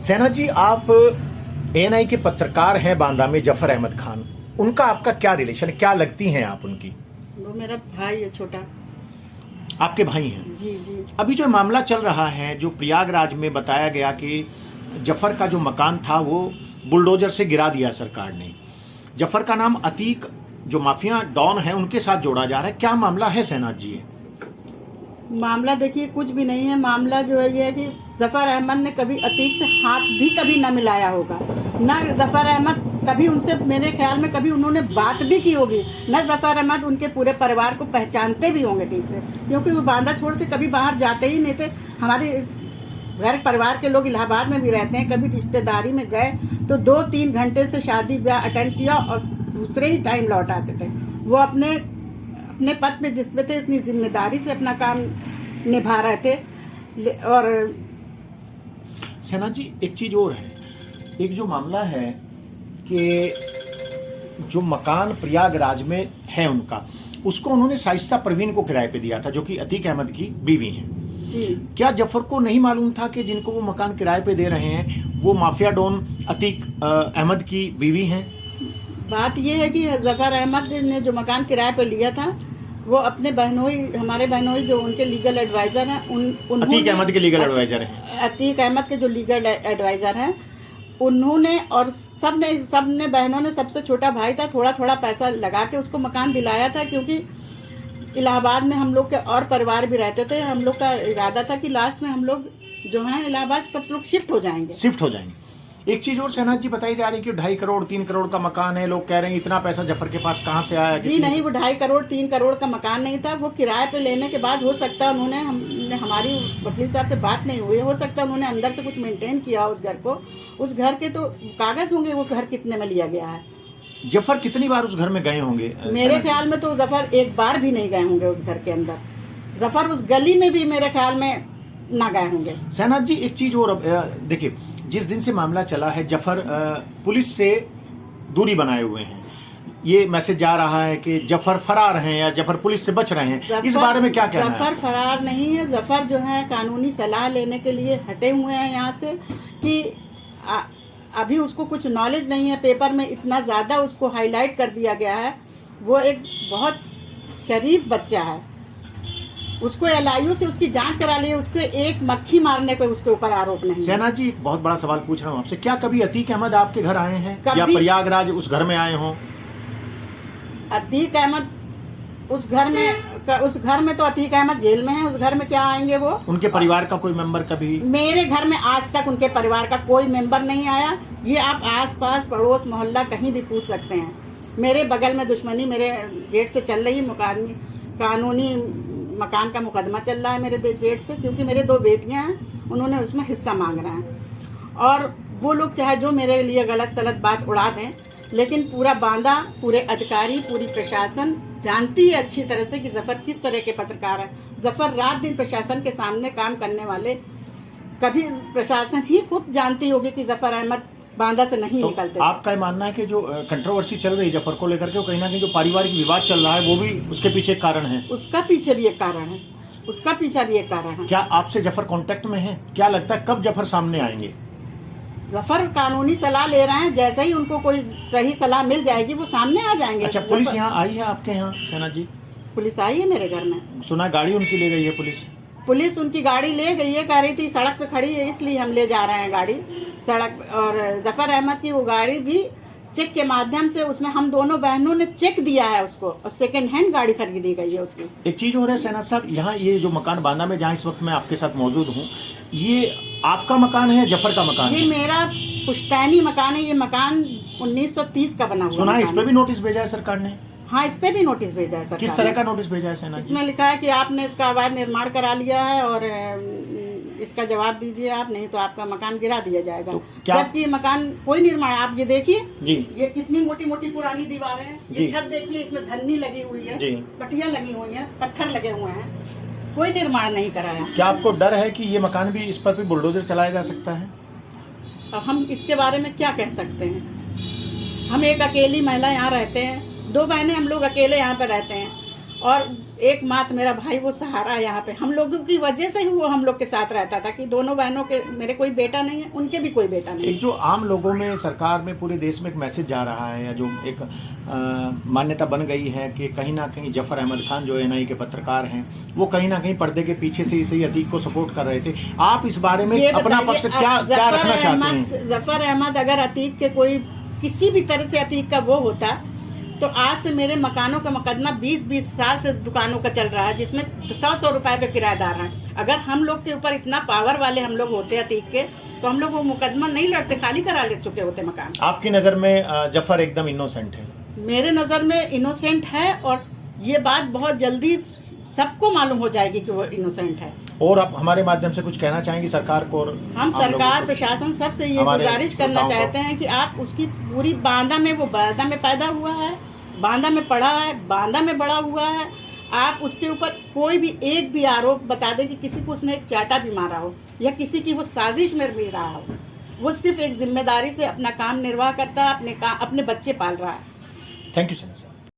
सेना जी, आप एएनआई के पत्रकार हैं बांदा में, जफर अहमद खान, उनका आपका क्या रिलेशन है, क्या लगती हैं आप उनकी? वो मेरा भाई है, छोटा। आपके भाई हैं? जी जी। अभी जो मामला चल रहा है, जो प्रयागराज में बताया गया कि जफर का जो मकान था वो बुलडोजर से गिरा दिया सरकार ने। जफर का नाम अतीक, जो माफिया डॉन है, उनके साथ जोड़ा जा रहा है। क्या मामला है सेनाथ जी? मामला देखिए कुछ भी नहीं है। मामला जो है ये है कि जफर अहमद ने कभी अतीक से हाथ भी कभी न मिलाया होगा, ना जफर अहमद कभी उनसे, मेरे ख्याल में कभी उन्होंने बात भी की होगी, न जफर अहमद उनके पूरे परिवार को पहचानते भी होंगे ठीक से, क्योंकि वो बांदा छोड़ के कभी बाहर जाते ही नहीं थे। हमारे घर परिवार के लोग इलाहाबाद में भी रहते हैं, कभी रिश्तेदारी में गए तो 2-3 घंटे से शादी ब्याह अटेंड किया और दूसरे ही टाइम लौट आते थे। वो अपने पद पे जिस पे थे इतनी जिम्मेदारी से अपना काम निभा रहे थे। और सेना जी, एक चीज और है, एक जो मामला है कि जो मकान प्रयागराज में है उनका, उसको उन्होंने शाइस्ता परवीन को किराए पे दिया था, जो कि अतीक अहमद की बीवी हैं। क्या जफर को नहीं मालूम था कि जिनको वो मकान किराए पे दे रहे हैं वो माफिया डॉन अतीक अहमद की बीवी हैं? बात ये है कि जफर अहमद ने जो मकान किराए पे लिया था वो अपने बहनोई, हमारे बहनोई जो उनके लीगल एडवाइजर हैं, अतीक अहमद के लीगल एडवाइजर हैं। अतीक अहमद के जो लीगल एडवाइजर हैं उन्होंने, और सबने बहनों ने, सबसे छोटा भाई था, थोड़ा थोड़ा पैसा लगा के उसको मकान दिलाया था, क्योंकि इलाहाबाद में हम लोग के और परिवार भी रहते थे। हम लोग का इरादा था कि लास्ट में हम लोग जो हैं इलाहाबाद सब लोग शिफ्ट हो जाएंगे। एक चीज और सेनाथ जी, बताई जा रही है कि 2.5 करोड़ 3 करोड़ का मकान है। लोग कह रहे हैं इतना पैसा जफर के पास कहाँ से आया? जी नहीं, वो 2.5 करोड़ 3 करोड़ का मकान नहीं था। वो किराए पे लेने के बाद हो सकता है हमने हमारी वकील साहब से बात नहीं हुई, हो सकता है उन्होंने अंदर से कुछ मेंटेन किया उस घर को। उस घर के तो कागज होंगे वो घर कितने में लिया गया है। जफर कितनी बार उस घर में गए होंगे? मेरे ख्याल में तो जफर एक बार भी नहीं गए होंगे उस घर के अंदर। जफर उस गली में भी मेरे ख्याल में ना गए होंगे। सेनाथ जी, एक चीज और, देखिए, जिस दिन से मामला चला है जफर पुलिस से दूरी बनाए हुए हैं। ये मैसेज जा रहा है कि जफर फरार हैं या जफर पुलिस से बच रहे हैं। इस बारे में क्या कहना है? जफर फरार नहीं है। जफर जो है कानूनी सलाह लेने के लिए हटे हुए हैं यहाँ से, कि अभी उसको कुछ नॉलेज नहीं है। पेपर में इतना ज्यादा उसको हाईलाइट कर दिया गया है। वो एक बहुत शरीफ बच्चा है। उसको LIU से उसकी जांच करा ली है, उसको एक मक्खी मारने पे उसके ऊपर आरोप नहीं। सेना जी, एक बहुत बड़ा सवाल पूछ रहा हूँ आपसे, क्या कभी अतीक अहमद आपके घर आए हैं या प्रयागराज उस घर में आए हों? अतीक अहमद उस घर में तो अतीक अहमद जेल में है। उस घर में क्या आएंगे वो? उनके परिवार का कोई मेंबर कभी? मेरे घर में आज तक उनके परिवार का कोई मेंबर नहीं आया। ये आप आस-पास पड़ोस मोहल्ला कहीं भी पूछ सकते हैं। मेरे बगल में दुश्मनी मेरे गेट से चल रही है, कानूनी मकान का मुकदमा चल रहा है मेरे गेट से, क्योंकि मेरे 2 बेटियां हैं, उन्होंने उसमें हिस्सा मांग रहे हैं। और वो लोग चाहे जो मेरे लिए गलत सलत बात उड़ा दें, लेकिन पूरा बांदा, पूरे अधिकारी, पूरी प्रशासन जानती है अच्छी तरह से कि जफर किस तरह के पत्रकार है। जफर रात दिन प्रशासन के सामने काम करने वाले, कभी प्रशासन ही खुद जानती होगी कि जफर अहमद बांदा से नहीं निकलते। आपका ये मानना है कि जो कंट्रोवर्सी चल रही है जफर को लेकर के, कहीं ना कहीं जो पारिवारिक विवाद चल रहा है वो भी उसके पीछे एक कारण है? उसका पीछे भी एक कारण है। उसका पीछा भी एक कारण है। क्या आपसे जफर कांटेक्ट में है? क्या लगता है कब जफर सामने आएंगे? जफर कानूनी सलाह ले रहे हैं, जैसे ही उनको कोई सही सलाह मिल जाएगी वो सामने आ जाएंगे। अच्छा, पुलिस यहाँ आई है आपके यहाँ सेना जी? पुलिस आई है मेरे घर में। सुना गाड़ी उनकी ले गई है पुलिस उनकी गाड़ी ले गई है। कह रही थी सड़क पे खड़ी है इसलिए हम ले जा रहे हैं गाड़ी सड़क। और जफर अहमद की वो गाड़ी भी चेक के माध्यम से, उसमें हम दोनों बहनों ने चेक दिया है उसको, और सेकंड हैंड गाड़ी खरीदी गई है उसकी। एक चीज हो रहा है सेना साहब, यहाँ ये जो मकान बांदा में जहाँ इस वक्त मैं आपके साथ मौजूद हूँ, ये आपका मकान है, जफर का मकान है? ये मेरा पुश्तैनी मकान है। ये मकान 1930 का बना हुआ। सुना है इस पे भी नोटिस भेजा है सरकार ने? हाँ, इस पे भी नोटिस भेजा है सरकार। किस तरह का नोटिस भेजा है सेना जी? इसमें लिखा है कि आपने इसका अवैध निर्माण करा लिया है और इसका जवाब दीजिए आप, नहीं तो आपका मकान गिरा दिया जाएगा। तो जबकि ये मकान कोई निर्माण, आप ये देखिए ये कितनी मोटी मोटी पुरानी दीवारें हैं। ये छत देखिए, इसमें धन्नी लगी हुई है, पट्टियां लगी हुई हैं, पत्थर लगे हुए हैं, कोई निर्माण नहीं कराया। क्या आपको डर है कि ये मकान भी, इस पर भी बुलडोजर चलाया जा सकता है? अब हम इसके बारे में क्या कह सकते हैं? हम एक अकेली महिला यहाँ रहते हैं, 2 बहनें हम लोग अकेले यहाँ पर रहते हैं, और एकमात्र मेरा भाई वो सहारा है यहाँ पे। हम लोगों की वजह से ही वो हम लोग के साथ रहता था कि दोनों बहनों के, मेरे कोई बेटा नहीं है, उनके भी कोई बेटा नहीं है। एक जो आम लोगों में, सरकार में, पूरे देश में एक मैसेज जा रहा है, या जो एक मान्यता बन गई है कि कहीं ना कहीं जफर अहमद खान जो एनआई के पत्रकार हैं, वो कहीं ना कहीं पर्दे के पीछे से इसे अतीक को सपोर्ट कर रहे थे। आप इस बारे में अपना पक्ष क्या रखना चाहते हैं? जफर अहमद अगर अतीक के कोई किसी भी तरह से अतीक का वो होता तो आज से मेरे मकानों का मुकदमा 20-20 साल से दुकानों का चल रहा है, जिसमें 100-100 रुपए पे किराएदार हैं। अगर हम लोग के ऊपर इतना पावर वाले हम लोग होते अतीक के, तो हम लोग वो मुकदमा नहीं लड़ते, खाली करा ले चुके होते मकान। आपकी नज़र में जफर एकदम इनोसेंट है? मेरे नज़र में इनोसेंट है, और ये बात बहुत जल्दी सबको मालूम हो जाएगी कि वो इनोसेंट है। और आप हमारे माध्यम से कुछ कहना चाहेंगे सरकार को? और हम सरकार, प्रशासन, सबसे ये गुजारिश करना चाहते हैं कि आप उसकी पूरी बांदा में, वो बांदा में पैदा हुआ है, बांदा में पढ़ा है, बांदा में बड़ा हुआ है, आप उसके ऊपर कोई भी एक भी आरोप बता दें कि किसी को उसने एक चाटा भी मारा हो या किसी की वो साजिश में भी रहा हो। वो सिर्फ एक जिम्मेदारी से अपना काम निर्वाह करता है, अपने बच्चे पाल रहा है। Thank you sir.